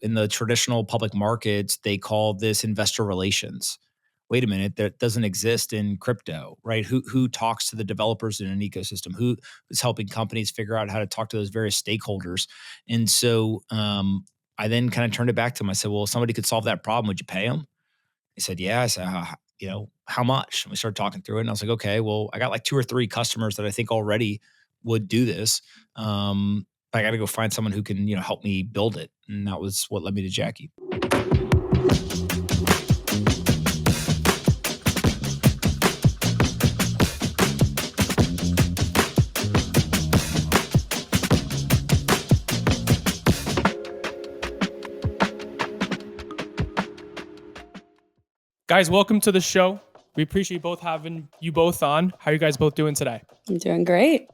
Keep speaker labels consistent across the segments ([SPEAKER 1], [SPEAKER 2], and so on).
[SPEAKER 1] in the traditional public markets, they call this investor relations. Wait a minute, that doesn't exist in crypto, right? Who talks to the developers in an ecosystem? Who is helping companies figure out how to talk to those various stakeholders? And so I then kind of turned it back to him. I said, well, if somebody could solve that problem, would you pay them? He said, yeah. I said, how much? And we started talking through it. And I was like, okay, well, I got like 2 or 3 customers that I think already would do this. But I got to go find someone who can, help me build it. And that was what led me to Jacq.
[SPEAKER 2] Guys, welcome to the show. We appreciate both having you both on. How are you guys both doing today?
[SPEAKER 3] I'm doing great.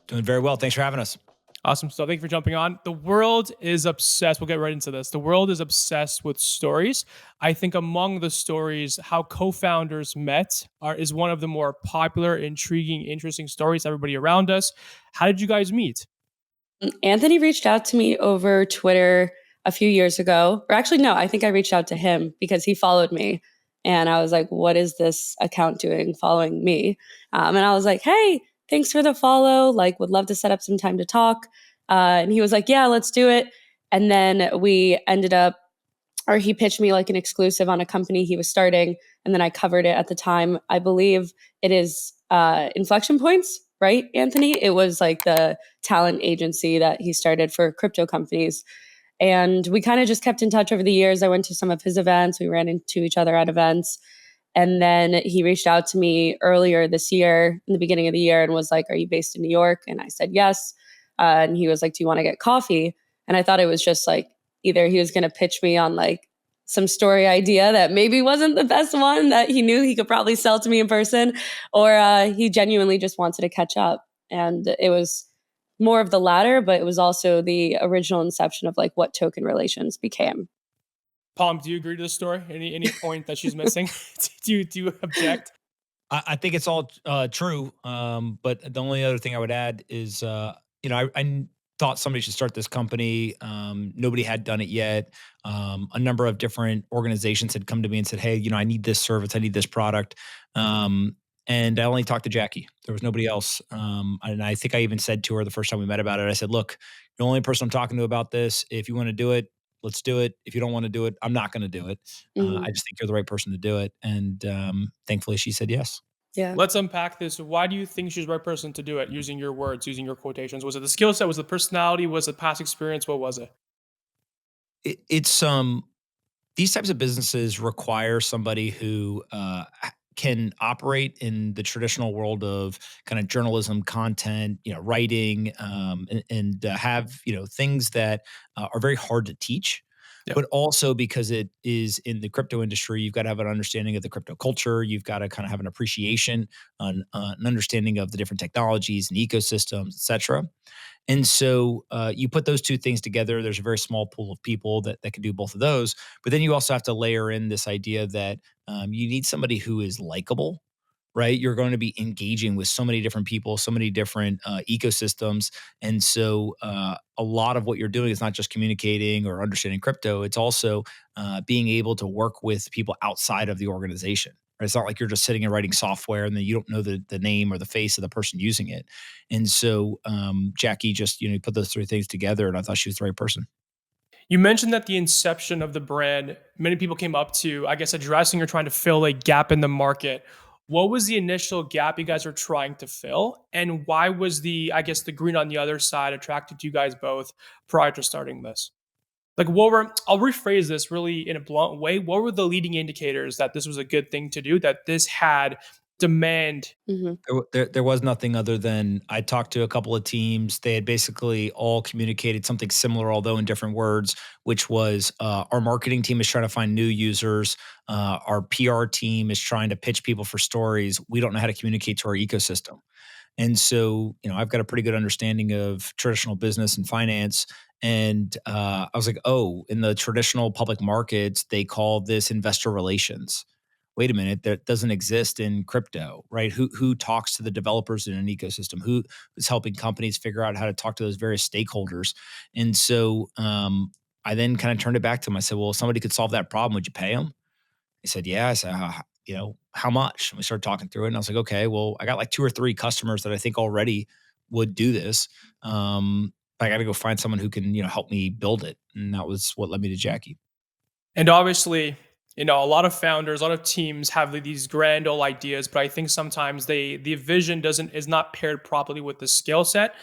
[SPEAKER 1] Doing very well. Thanks for having us.
[SPEAKER 2] Awesome. So thank you for jumping on. The world is obsessed. We'll get right into this. The world is obsessed with stories. I think among the stories, how co-founders met is one of the more popular, intriguing, interesting stories. Everybody around us. How did you guys meet?
[SPEAKER 3] Anthony reached out to me over Twitter a few years ago. Or actually, no, I think I reached out to him because he followed me. And I was like, what is this account doing following me? And I was like, hey, thanks for the follow. Like, would love to set up some time to talk. And he was like, yeah, let's do it. And then we ended up, or he pitched me like an exclusive on a company he was starting. And then I covered it at the time. I believe it is Inflection Points, right, Anthony? It was like the talent agency that he started for crypto companies. And we kind of just kept in touch over the years. I went to some of his events. We ran into each other at events. And then he reached out to me earlier this year, in the beginning of the year, and was like, are you based in New York? And I said, yes. And he was like, do you want to get coffee? And I thought it was just like, either he was going to pitch me on like some story idea that maybe wasn't the best one that he knew he could probably sell to me in person, or he genuinely just wanted to catch up. And it was more of the latter, but it was also the original inception of like what token relations became.
[SPEAKER 2] Palm, do you agree to the story? Any point that she's missing? do you object?
[SPEAKER 1] I think it's all true. But the only other thing I would add is, I thought somebody should start this company. Nobody had done it yet. A number of different organizations had come to me and said, hey, I need this service. I need this product. And I only talked to Jacq. There was nobody else. And I think I even said to her the first time we met about it, I said, look, you're the only person I'm talking to about this. If you want to do it, let's do it. If you don't want to do it, I'm not going to do it. I just think you're the right person to do it. And thankfully she said yes.
[SPEAKER 3] Yeah.
[SPEAKER 2] Let's unpack this. Why do you think she's the right person to do it? Using your words, using your quotations. Was it the skill set? Was it the personality? Was it past experience? What was it?
[SPEAKER 1] It's these types of businesses require somebody who can operate in the traditional world of kind of journalism, content, writing, and have things that are very hard to teach.
[SPEAKER 2] Yep.
[SPEAKER 1] But also because it is in the crypto industry, you've got to have an understanding of the crypto culture. You've got to kind of have an appreciation, an understanding of the different technologies and ecosystems, et cetera. And so you put those two things together, there's a very small pool of people that can do both of those. But then you also have to layer in this idea that you need somebody who is likable, right? You're going to be engaging with so many different people, so many different ecosystems. And so a lot of what you're doing is not just communicating or understanding crypto, it's also being able to work with people outside of the organization. Right? It's not like you're just sitting and writing software and then you don't know the name or the face of the person using it. And so Jacq just, put those three things together, and I thought she was the right person.
[SPEAKER 2] You mentioned that the inception of the brand, many people came up to, I guess, addressing or trying to fill a gap in the market. What was the initial gap you guys were trying to fill? And why was the green on the other side attracted to you guys both prior to starting this? Like, I'll rephrase this really in a blunt way. What were the leading indicators that this was a good thing to do, that this had demand?
[SPEAKER 3] Mm-hmm.
[SPEAKER 1] There was nothing other than I talked to a couple of teams. They had basically all communicated something similar, although in different words, which was our marketing team is trying to find new users. Our PR team is trying to pitch people for stories. We don't know how to communicate to our ecosystem. And so, I've got a pretty good understanding of traditional business and finance. And I was like, oh, in the traditional public markets, they call this investor relations. Wait a minute, that doesn't exist in crypto, right? Who talks to the developers in an ecosystem? Who is helping companies figure out how to talk to those various stakeholders? And so I then kind of turned it back to him. I said, well, if somebody could solve that problem, would you pay them? He said, yeah. I said, how much? And we started talking through it. And I was like, okay, well, I got like 2 or 3 customers that I think already would do this. But I got to go find someone who can, help me build it. And that was what led me to Jackie.
[SPEAKER 2] And obviously, a lot of founders, a lot of teams have these grand old ideas, but I think sometimes the vision is not paired properly with the skill set.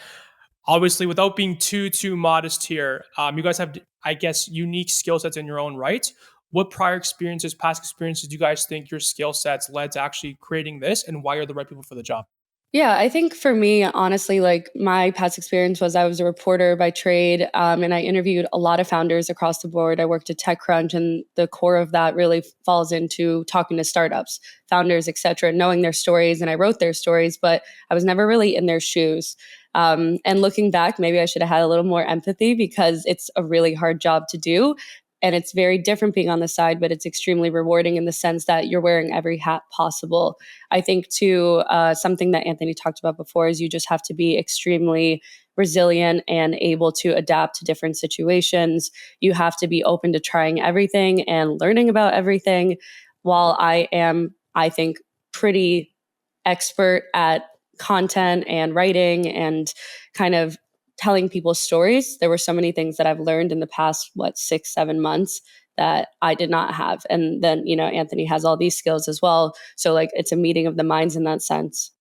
[SPEAKER 2] Obviously, without being too modest here, you guys have, I guess, unique skill sets in your own right. What prior experiences, past experiences, do you guys think your skill sets led to actually creating this, and why are the right people for the job?
[SPEAKER 3] Yeah, I think for me, honestly, like my past experience was I was a reporter by trade, and I interviewed a lot of founders across the board. I worked at TechCrunch, and the core of that really falls into talking to startups, founders, etc., knowing their stories. And I wrote their stories, but I was never really in their shoes. And looking back, maybe I should have had a little more empathy because it's a really hard job to do. And it's very different being on the side, but it's extremely rewarding in the sense that you're wearing every hat possible. I think too, something that Anthony talked about before is you just have to be extremely resilient and able to adapt to different situations. You have to be open to trying everything and learning about everything. While I am, I think, pretty expert at content and writing and kind of telling people stories, there were so many things that I've learned in the past, 6, 7 months that I did not have. And then, Anthony has all these skills as well. So like it's a meeting of the minds in that sense.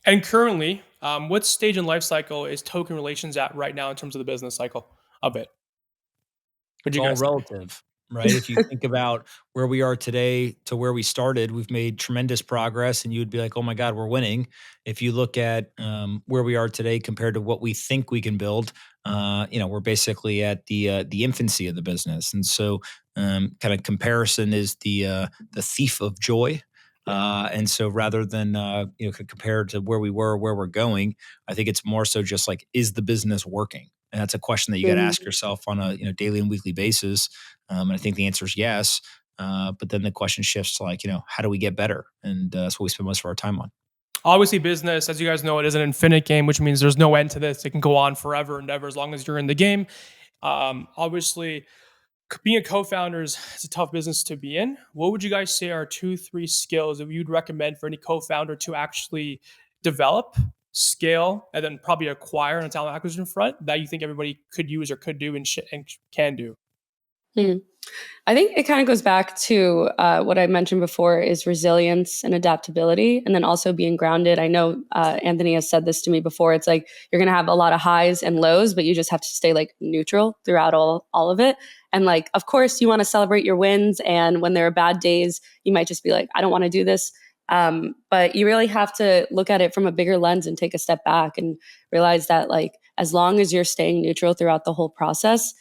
[SPEAKER 2] And currently, what stage and life cycle is token relations at right now in terms of the business cycle of it? Would
[SPEAKER 1] It's
[SPEAKER 2] you
[SPEAKER 1] all
[SPEAKER 2] guys say?
[SPEAKER 1] relative, right? If you think about where we are today to where we started, we've made tremendous progress, and you would be like, "Oh my God, we're winning." If you look at where we are today compared to what we think we can build, we're basically at the infancy of the business, and so kind of comparison is the thief of joy. And so rather than compare to where we were, where we're going, I think it's more so just like, is the business working? And that's a question that you got to
[SPEAKER 3] Mhm.
[SPEAKER 1] ask yourself on a daily and weekly basis. And I think the answer is yes. But then the question shifts to like, how do we get better? And that's what we spend most of our time on.
[SPEAKER 2] Obviously, business, as you guys know, it is an infinite game, which means there's no end to this. It can go on forever and ever as long as you're in the game. Obviously, being a co-founder is a tough business to be in. What would you guys say are 2, 3 skills that you'd recommend for any co-founder to actually develop, scale, and then probably acquire on a talent acquisition front that you think everybody could use or could do and can do?
[SPEAKER 3] Hmm. I think it kind of goes back to what I mentioned before is resilience and adaptability, and then also being grounded. I know Anthony has said this to me before. It's like you're going to have a lot of highs and lows, but you just have to stay like neutral throughout all of it. And like, of course, you want to celebrate your wins, and when there are bad days, you might just be like, I don't want to do this. But you really have to look at it from a bigger lens and take a step back and realize that like as long as you're staying neutral throughout the whole process,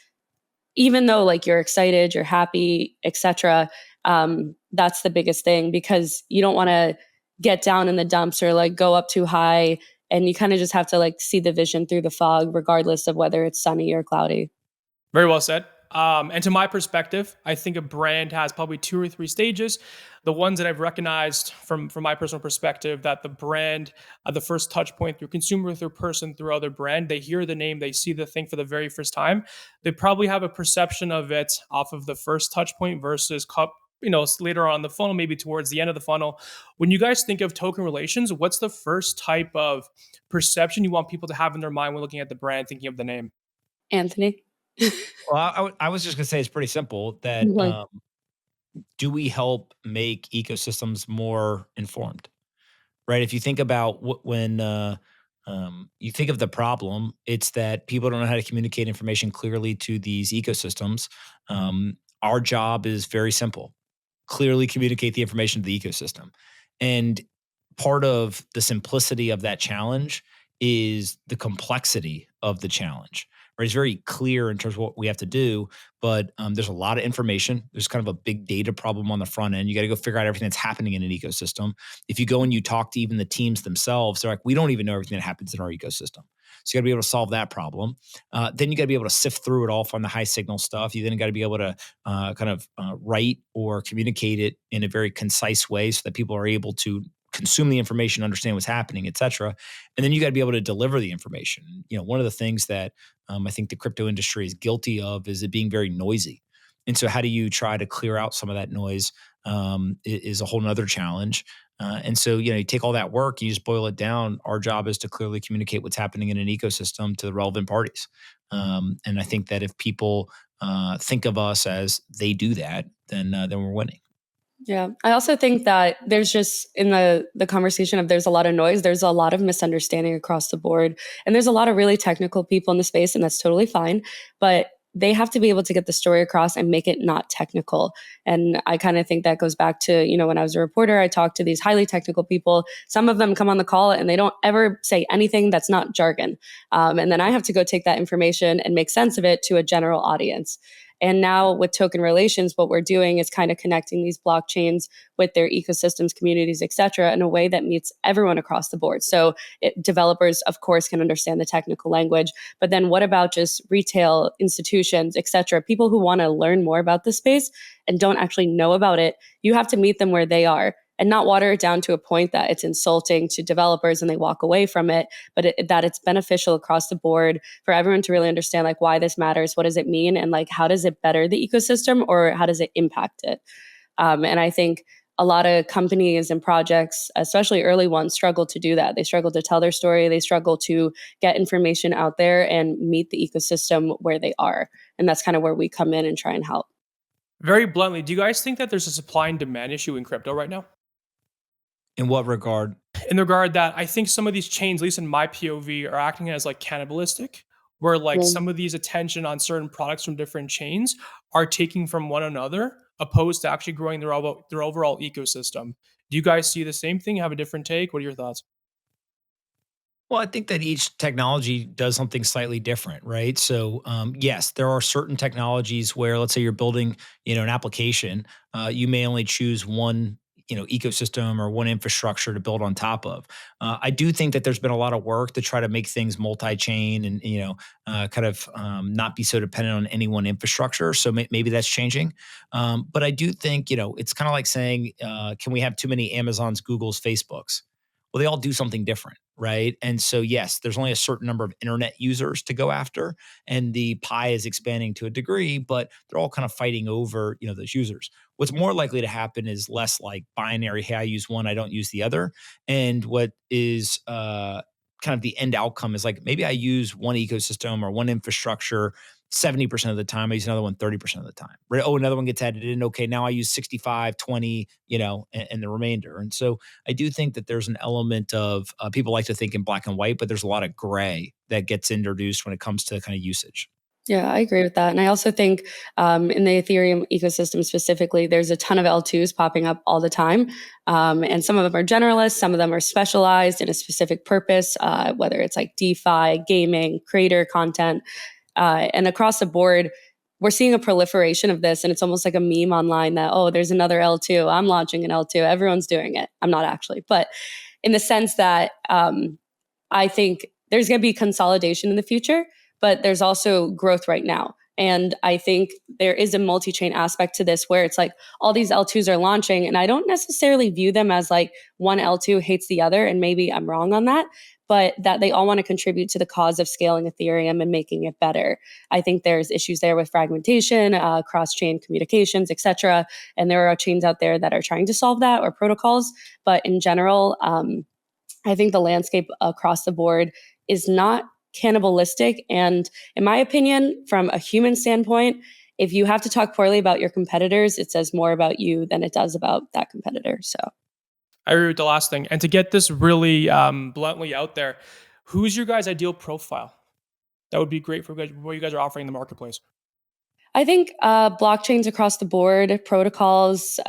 [SPEAKER 3] even though like you're excited, you're happy, etc. That's the biggest thing because you don't want to get down in the dumps or like go up too high. And you kind of just have to like see the vision through the fog, regardless of whether it's sunny or cloudy.
[SPEAKER 2] Very well said. And to my perspective, I think a brand has probably 2 or 3 stages. The ones that I've recognized from my personal perspective, that the brand, the first touch point through consumer, through person, through other brand, they hear the name, they see the thing for the very first time. They probably have a perception of it off of the first touch point versus later on the funnel, maybe towards the end of the funnel. When you guys think of token relations, what's the first type of perception you want people to have in their mind when looking at the brand, thinking of the name?
[SPEAKER 3] Anthony?
[SPEAKER 1] Well, I was just going to say it's pretty simple that
[SPEAKER 3] Like,
[SPEAKER 1] do we help make ecosystems more informed? Right? If you think about when you think of the problem, it's that people don't know how to communicate information clearly to these ecosystems. Our job is very simple: clearly communicate the information to the ecosystem. And part of the simplicity of that challenge is the complexity of the challenge. Right? It's very clear in terms of what we have to do, but there's a lot of information. There's kind of a big data problem on the front end. You got to go figure out everything that's happening in an ecosystem. If you go and you talk to even the teams themselves, they're like, we don't even know everything that happens in our ecosystem. So you got to be able to solve that problem. Then you got to be able to sift through it all from the high signal stuff. You then got to be able to write or communicate it in a very concise way so that people are able to consume the information, understand what's happening, et cetera. And then you got to be able to deliver the information. One of the things that I think the crypto industry is guilty of is it being very noisy. And so, how do you try to clear out some of that noise? Is a whole nother challenge. And so, you take all that work, you just boil it down. Our job is to clearly communicate what's happening in an ecosystem to the relevant parties. And I think that if people think of us as they do that, then we're winning.
[SPEAKER 3] Yeah. I also think that there's just in the conversation of there's a lot of noise, there's a lot of misunderstanding across the board. And there's a lot of really technical people in the space, and that's totally fine. But they have to be able to get the story across and make it not technical. And I kind of think that goes back to, when I was a reporter, I talked to these highly technical people. Some of them come on the call and they don't ever say anything that's not jargon. And then I have to go take that information and make sense of it to a general audience. And now with token relations, what we're doing is kind of connecting these blockchains with their ecosystems, communities, et cetera, in a way that meets everyone across the board. So developers, of course, can understand the technical language. But then what about just retail institutions, et cetera, people who want to learn more about the space and don't actually know about it? You have to meet them where they are and not water it down to a point that it's insulting to developers and they walk away from it, but that it's beneficial across the board for everyone to really understand like why this matters, what does it mean, and like how does it better the ecosystem or how does it impact it? And I think a lot of companies and projects, especially early ones, struggle to do that. They struggle to tell their story. They struggle to get information out there and meet the ecosystem where they are. And that's kind of where we come in and try and help.
[SPEAKER 2] Very bluntly, do you guys think that there's a supply and demand issue in crypto right now?
[SPEAKER 1] In what regard?
[SPEAKER 2] In the regard that I think some of these chains, at least in my POV, are acting as like cannibalistic, where like some of these attention on certain products from different chains are taking from one another, opposed to actually growing their overall ecosystem. Do you guys see the same thing? Have a different take? What are your thoughts?
[SPEAKER 1] Well, I think that each technology does something slightly different, right? So, yes, there are certain technologies where, let's say, you're building, an application, you may only choose one, ecosystem or one infrastructure to build on top of. I do think that there's been a lot of work to try to make things multi-chain and, kind of not be so dependent on any one infrastructure. So maybe that's changing. But I do think, it's kind of like saying, can we have too many Amazons, Googles, Facebooks? Well, they all do something different, right? And so, yes, there's only a certain number of internet users to go after, and the pie is expanding to a degree, but they're all kind of fighting over, those users. What's more likely to happen is less like binary, hey, I use one, I don't use the other. And what is kind of the end outcome is like maybe I use one ecosystem or one infrastructure 70% of the time. I use another one 30% of the time. Right. Oh, another one gets added in. Okay, now I use 65, 20, and the remainder. And so I do think that there's an element of people like to think in black and white, but there's a lot of gray that gets introduced when it comes to kind of usage.
[SPEAKER 3] Yeah, I agree with that. And I also think in the Ethereum ecosystem specifically, there's a ton of L2s popping up all the time. And some of them are generalists, some of them are specialized in a specific purpose, whether it's like DeFi, gaming, creator content. And across the board, we're seeing a proliferation of this. And it's almost like a meme online that, oh, there's another L2. I'm launching an L2. Everyone's doing it. I'm not actually. But in the sense that I think there's going to be consolidation in the future, but there's also growth right now. And I think there is a multi-chain aspect to this where it's like all these L2s are launching, and I don't necessarily view them as like one L2 hates the other, and maybe I'm wrong on that, but that they all want to contribute to the cause of scaling Ethereum and making it better. I think there's issues there with fragmentation, cross-chain communications, et cetera. And there are chains out there that are trying to solve that, or protocols. But in general, I think the landscape across the board is not cannibalistic. And in my opinion, from a human standpoint, if you have to talk poorly about your competitors, it says more about you than it does about that competitor. So
[SPEAKER 2] I agree with the last thing. And to get this really bluntly out there, who's your guys' ideal profile? That would be great for what you guys are offering in the marketplace.
[SPEAKER 3] I think blockchains across the board, protocols,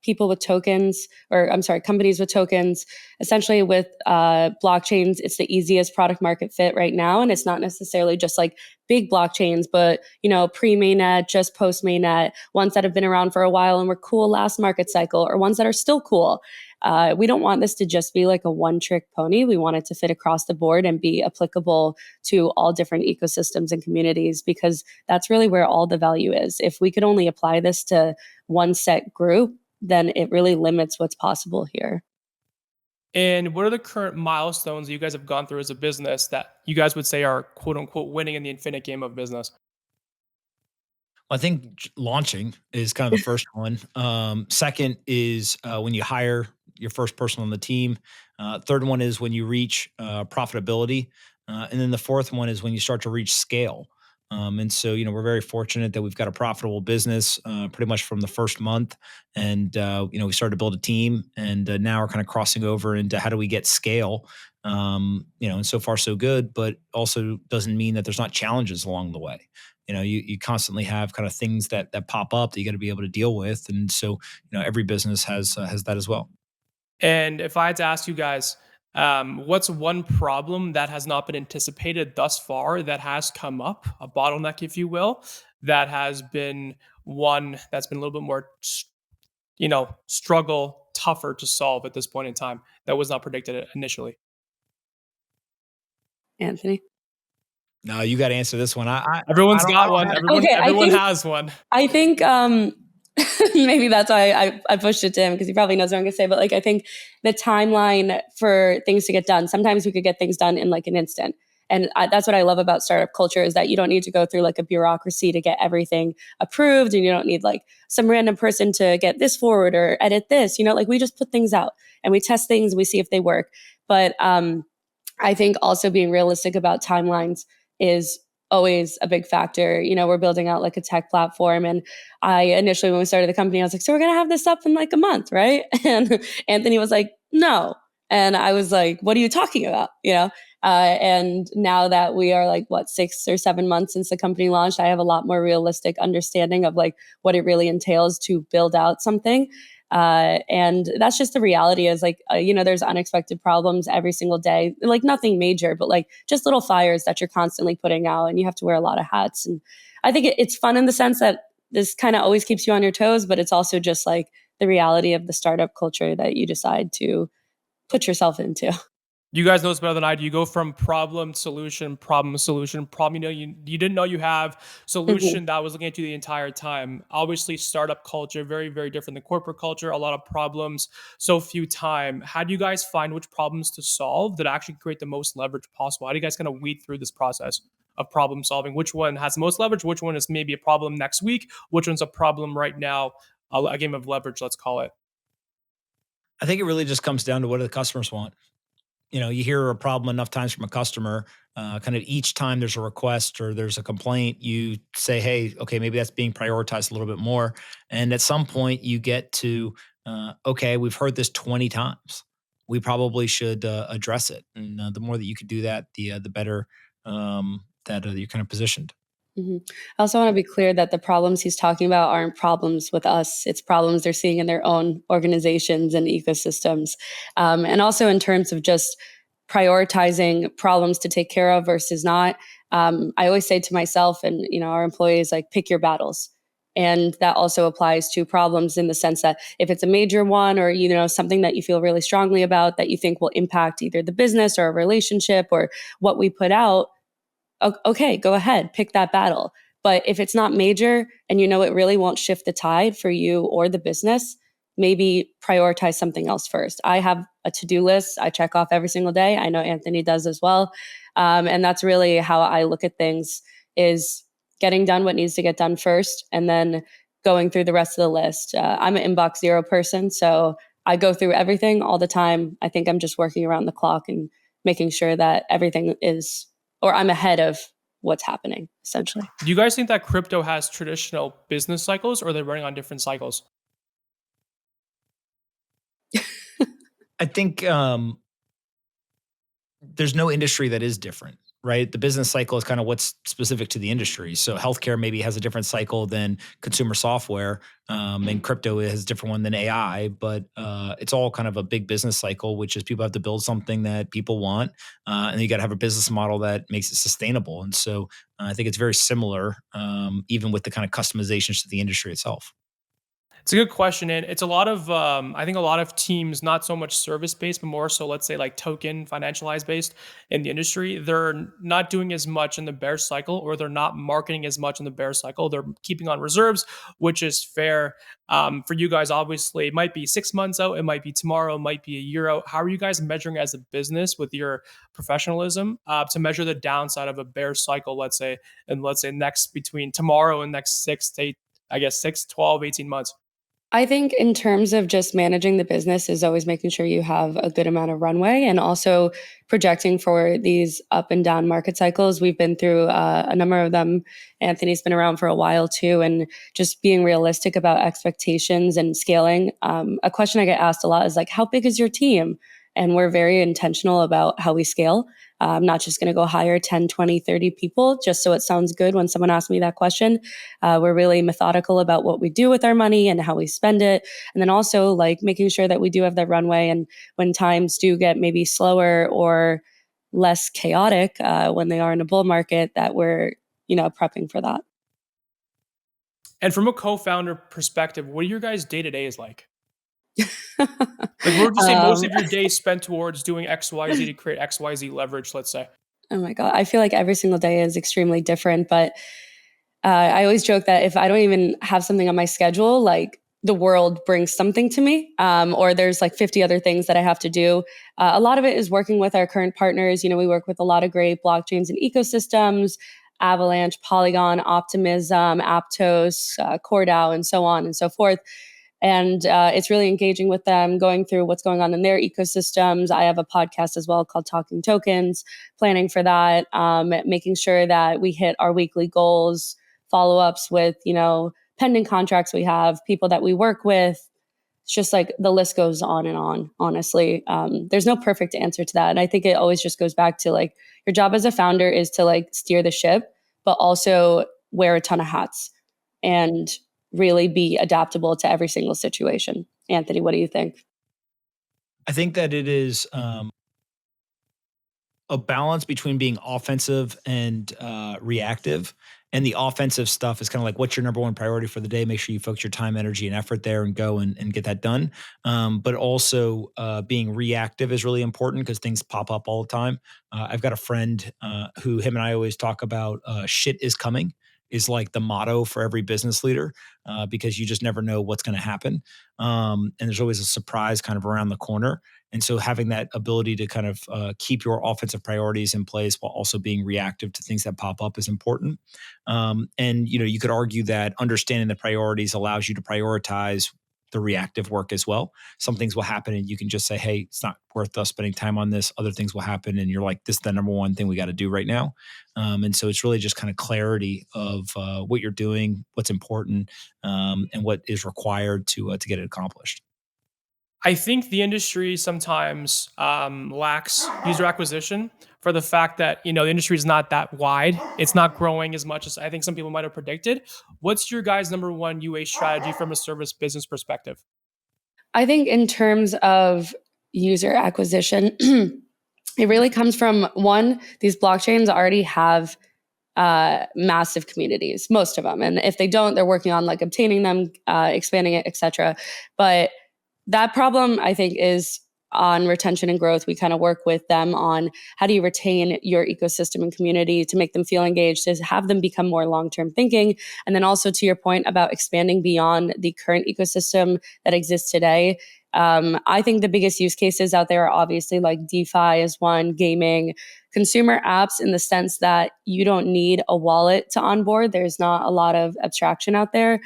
[SPEAKER 3] people with tokens, or I'm sorry, companies with tokens. Essentially, with blockchains, it's the easiest product market fit right now, and it's not necessarily just like big blockchains, but pre-mainnet, just post-mainnet, ones that have been around for a while and were cool last market cycle, or ones that are still cool. We don't want this to just be like a one-trick pony. We want it to fit across the board and be applicable to all different ecosystems and communities, because that's really where all the value is. If we could only apply this to one set group, then it really limits what's possible here.
[SPEAKER 2] And what are the current milestones that you guys have gone through as a business that you guys would say are quote unquote winning in the infinite game of business?
[SPEAKER 1] I think launching is kind of the first one. Second is when you hire your first person on the team. Third one is when you reach profitability. And then the fourth one is when you start to reach scale. And so, we're very fortunate that we've got a profitable business pretty much from the first month. And, we started to build a team and now we're kind of crossing over into how do we get scale. And so far so good, but also doesn't mean that there's not challenges along the way. You constantly have kind of things that pop up that you got to be able to deal with, and so every business has that as well.
[SPEAKER 2] And if I had to ask you guys, what's one problem that has not been anticipated thus far that has come up, a bottleneck, if you will, that has been one that's been a little bit more, struggle tougher to solve at this point in time that was not predicted initially?
[SPEAKER 3] Anthony.
[SPEAKER 1] No, you got to answer this one. I
[SPEAKER 2] Everyone's
[SPEAKER 1] don't I
[SPEAKER 2] got
[SPEAKER 1] don't
[SPEAKER 2] one.
[SPEAKER 1] have
[SPEAKER 3] Okay,
[SPEAKER 2] Everyone has one.
[SPEAKER 3] I think maybe that's why I pushed it to him because he probably knows what I'm gonna say. But like I think the timeline for things to get done, sometimes we could get things done in like an instant. And that's what I love about startup culture is that you don't need to go through like a bureaucracy to get everything approved, and you don't need like some random person to get this forward or edit this. Like we just put things out and we test things and we see if they work. But I think also being realistic about timelines is always a big factor. We're building out like a tech platform. And I initially, when we started the company, I was like, so we're going to have this up in like a month, right? And Anthony was like, no. And I was like, what are you talking about? And now that we are like, what, 6 or 7 months since the company launched, I have a lot more realistic understanding of like what it really entails to build out something. And that's just the reality is like, there's unexpected problems every single day, like nothing major, but like just little fires that you're constantly putting out and you have to wear a lot of hats. And I think it's fun in the sense that this kind of always keeps you on your toes, but it's also just like the reality of the startup culture that you decide to put yourself into.
[SPEAKER 2] You guys know this better than I do. You go from problem, solution, problem you didn't know you have,
[SPEAKER 3] Mhm.
[SPEAKER 2] solution that was looking at you the entire time. Obviously, startup culture, very, very different than corporate culture, a lot of problems, so few time. How do you guys find which problems to solve that actually create the most leverage possible? How do you guys kind of weed through this process of problem solving? Which one has the most leverage? Which one is maybe a problem next week? Which one's a problem right now? A game of leverage, let's call it.
[SPEAKER 1] I think it really just comes down to what do the customers want. You hear a problem enough times from a customer, kind of each time there's a request or there's a complaint, you say, hey, okay, maybe that's being prioritized a little bit more. And at some point, you get to, okay, we've heard this 20 times. We probably should address it. And the more that you could do that, the better that you're kind of positioned.
[SPEAKER 3] Mhm. I also want to be clear that the problems he's talking about aren't problems with us. It's problems they're seeing in their own organizations and ecosystems. And also in terms of just prioritizing problems to take care of versus not. I always say to myself and our employees, like, pick your battles. And that also applies to problems in the sense that if it's a major one or something that you feel really strongly about that you think will impact either the business or a relationship or what we put out, okay, go ahead, pick that battle. But if it's not major and it really won't shift the tide for you or the business, maybe prioritize something else first. I have a to do list I check off every single day. I know Anthony does as well. And that's really how I look at things is getting done what needs to get done first and then going through the rest of the list. I'm an inbox zero person, so I go through everything all the time. I think I'm just working around the clock and making sure that everything is or I'm ahead of what's happening essentially.
[SPEAKER 2] Do you guys think that crypto has traditional business cycles or are they running on different cycles?
[SPEAKER 1] I think there's no industry that is different, right? The business cycle is kind of what's specific to the industry. So healthcare maybe has a different cycle than consumer software, and crypto has a different one than AI. But it's all kind of a big business cycle, which is people have to build something that people want, and you got to have a business model that makes it sustainable. And so I think it's very similar, even with the kind of customizations to the industry itself.
[SPEAKER 2] It's a good question, and it's a lot of I think a lot of teams, not so much service based, but more so, let's say like token financialized based in the industry. They're not doing as much in the bear cycle, or they're not marketing as much in the bear cycle. They're keeping on reserves, which is fair. For you guys, obviously, it might be 6 months out, it might be tomorrow, it might be a year out. How are you guys measuring as a business with your professionalism to measure the downside of a bear cycle, let's say, and let's say next between tomorrow and next 6 to 8, I guess 6, 12, 18 months?
[SPEAKER 3] I think in terms of just managing the business is always making sure you have a good amount of runway and also projecting for these up and down market cycles. We've been through a number of them. Anthony's been around for a while too, and just being realistic about expectations and scaling. A question I get asked a lot is like, how big is your team? And we're very intentional about how we scale. I'm not just going to go hire 10, 20, 30 people just so it sounds good when someone asks me that question. We're really methodical about what we do with our money and how we spend it. And then also like making sure that we do have that runway. And when times do get maybe slower or less chaotic when they are in a bull market, that we're, prepping for that.
[SPEAKER 2] And from a co-founder perspective, what are your guys' day-to-days like? Like, what would you say most
[SPEAKER 3] um,
[SPEAKER 2] of your day is spent towards doing XYZ to create XYZ leverage, let's say?
[SPEAKER 3] oh my God. I feel like every single day is extremely different, but I always joke that if I don't even have something on my schedule, like the world brings something to me, or there's like 50 other things that I have to do. A lot of it is working with our current partners. We work with a lot of great blockchains and ecosystems, Avalanche, Polygon, Optimism, Aptos, CoreDAO, and so on and so forth. And it's really engaging with them, going through what's going on in their ecosystems. I have a podcast as well called Talking Tokens, planning for that, making sure that we hit our weekly goals, follow-ups with, pending contracts we have, people that we work with. It's just like the list goes on and on, honestly. There's no perfect answer to that. And I think it always just goes back to like your job as a founder is to like steer the ship, but also wear a ton of hats and really be adaptable to every single situation. Anthony, what do you think?
[SPEAKER 1] I think that it is a balance between being offensive and reactive. And the offensive stuff is kind of like, what's your number one priority for the day? Make sure you focus your time, energy, and effort there and go and get that done. But also being reactive is really important because things pop up all the time. I've got a friend who him and I always talk about shit is coming is like the motto for every business leader because you just never know what's going to happen. And there's always a surprise kind of around the corner. And so having that ability to kind of keep your offensive priorities in place while also being reactive to things that pop up is important. And you could argue that understanding the priorities allows you to prioritize the reactive work as well. Some things will happen and you can just say, hey, it's not worth us spending time on this. Other things will happen and you're like, this is the number one thing we got to do right now. And so it's really just kind of clarity of what you're doing, what's important, and what is required to get it accomplished.
[SPEAKER 2] I think the industry sometimes lacks user acquisition for the fact that the industry is not that wide. It's not growing as much as I think some people might have predicted. What's your guys' number one UA strategy from a service business perspective?
[SPEAKER 3] I think in terms of user acquisition, it really comes from one, these blockchains already have massive communities, most of them. And if they don't, they're working on like obtaining them, expanding it, etc. But that problem, I think, is on retention and growth. We kind of work with them on how do you retain your ecosystem and community to make them feel engaged, to have them become more long-term thinking. And then also to your point about expanding beyond the current ecosystem that exists today. I think the biggest use cases out there are obviously like DeFi is one, gaming, consumer apps in the sense that you don't need a wallet to onboard. There's not a lot of abstraction out there.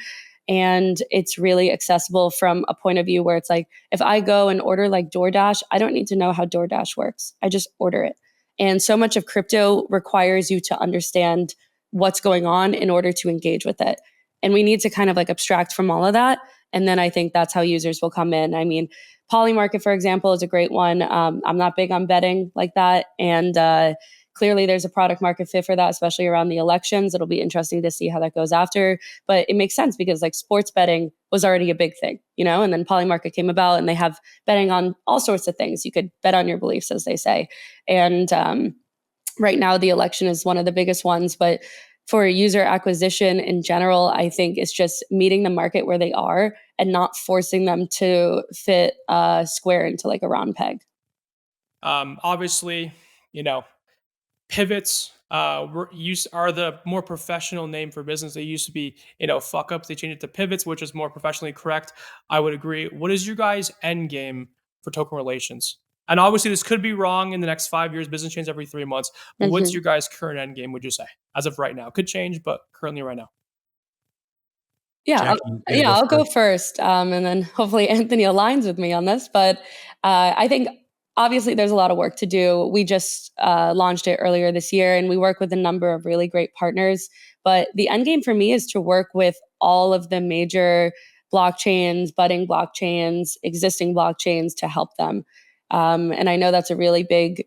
[SPEAKER 3] And it's really accessible from a point of view where it's like, if I go and order like DoorDash, I don't need to know how DoorDash works. I just order it. And so much of crypto requires you to understand what's going on in order to engage with it. And we need to kind of like abstract from all of that. And then I think that's how users will come in. I mean, Polymarket, for example, is a great one. I'm not big on betting like that. And clearly there's a product market fit for that, especially around the elections. It'll be interesting to see how that goes after. But it makes sense because like sports betting was already a big thing, and then Polymarket came about and they have betting on all sorts of things. You could bet on your beliefs, as they say. And right now the election is one of the biggest ones, but for user acquisition in general, I think it's just meeting the market where they are and not forcing them to fit a square into like a round peg.
[SPEAKER 2] Obviously, pivots are the more professional name for business. They used to be, fuck ups. They changed it to pivots, which is more professionally correct. I would agree. What is your guys' end game for token relations? And obviously, this could be wrong in the next 5 years. Business changes every 3 months. But what's
[SPEAKER 3] Mhm.
[SPEAKER 2] your guys' current end game? Would you say as of right now? Could change, but currently right now.
[SPEAKER 3] Yeah,
[SPEAKER 1] Jacq, you
[SPEAKER 3] yeah,
[SPEAKER 1] go
[SPEAKER 3] I'll go
[SPEAKER 1] first.
[SPEAKER 3] first, and then hopefully Anthony aligns with me on this. But I think obviously there's a lot of work to do. We just launched it earlier this year, and we work with a number of really great partners. But the end game for me is to work with all of the major blockchains, budding blockchains, existing blockchains to help them. And I know that's a really big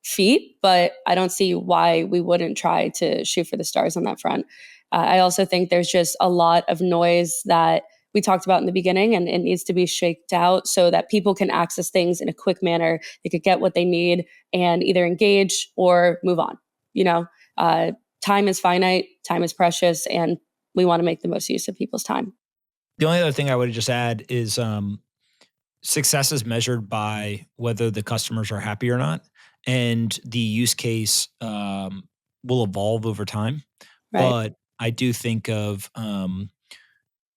[SPEAKER 3] feat, but I don't see why we wouldn't try to shoot for the stars on that front. I also think there's just a lot of noise that we talked about in the beginning, and it needs to be shaked out so that people can access things in a quick manner. They could get what they need and either engage or move on. You know, uh, time is finite, time is precious, and we want to make the most use of people's time.
[SPEAKER 1] The only other thing I would just add is success is measured by whether the customers are happy or not, and the use case will evolve over time.
[SPEAKER 3] Right.
[SPEAKER 1] But I do think of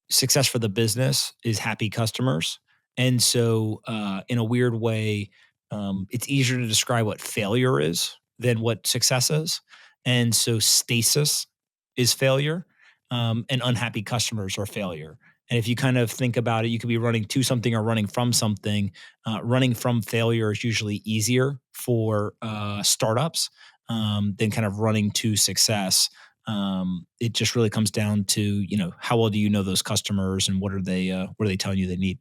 [SPEAKER 1] success for the business is happy customers. And so, in a weird way, it's easier to describe what failure is than what success is. And so, stasis is failure, and unhappy customers are failure. And if you kind of think about it, you could be running to something or running from something. Running from failure is usually easier for startups than kind of running to success. It just really comes down to, how well do you know those customers and what are they telling you they need?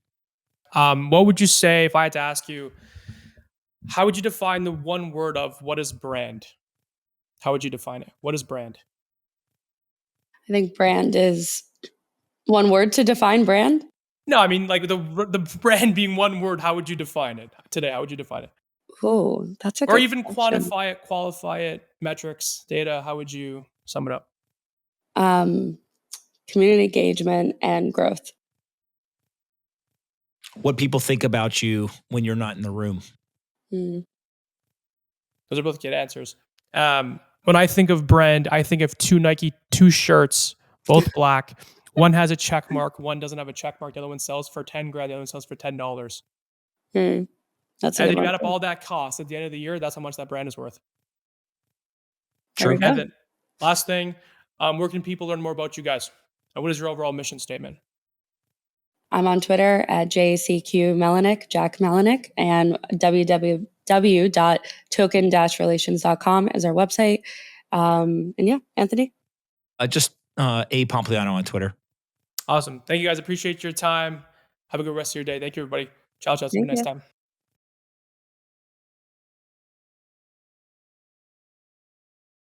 [SPEAKER 2] What would you say if I had to ask you? How would you define the one word of what is brand? How would you define it? What is brand?
[SPEAKER 3] I think brand is one word to define brand.
[SPEAKER 2] No, I mean like the brand being one word. How would you define it today? How would you define it?
[SPEAKER 3] Oh, that's a
[SPEAKER 2] Or
[SPEAKER 3] good
[SPEAKER 2] even
[SPEAKER 3] question.
[SPEAKER 2] quantify it, qualify it, metrics, data. How would you sum it up?
[SPEAKER 3] Um, Community engagement and growth.
[SPEAKER 1] What people think about you when you're not in the room.
[SPEAKER 3] Mm.
[SPEAKER 2] Those are both good answers. When I think of brand, I think of two shirts, both black. One has a check mark. One doesn't have a check mark. The other one sells for 10 grand. The other one sells for $10.
[SPEAKER 3] Mm. That's a
[SPEAKER 2] And
[SPEAKER 3] good
[SPEAKER 2] then you
[SPEAKER 3] one
[SPEAKER 2] add up
[SPEAKER 3] too.
[SPEAKER 2] all that cost at the end of the year. That's how much that brand is worth.
[SPEAKER 3] There we
[SPEAKER 1] True.
[SPEAKER 3] go.
[SPEAKER 2] Evan, last thing, where can people learn more about you guys? And what is your overall mission statement?
[SPEAKER 3] I'm on Twitter at JCQ Melinek, Jacq Melinek, and www.token-relations.com is our website. And yeah, Anthony.
[SPEAKER 1] Just a Pompliano on Twitter.
[SPEAKER 2] Awesome. Thank you guys. Appreciate your time. Have a good rest of your day. Thank you, everybody. Ciao, ciao. See you
[SPEAKER 3] Thank
[SPEAKER 2] next
[SPEAKER 3] you.
[SPEAKER 2] time.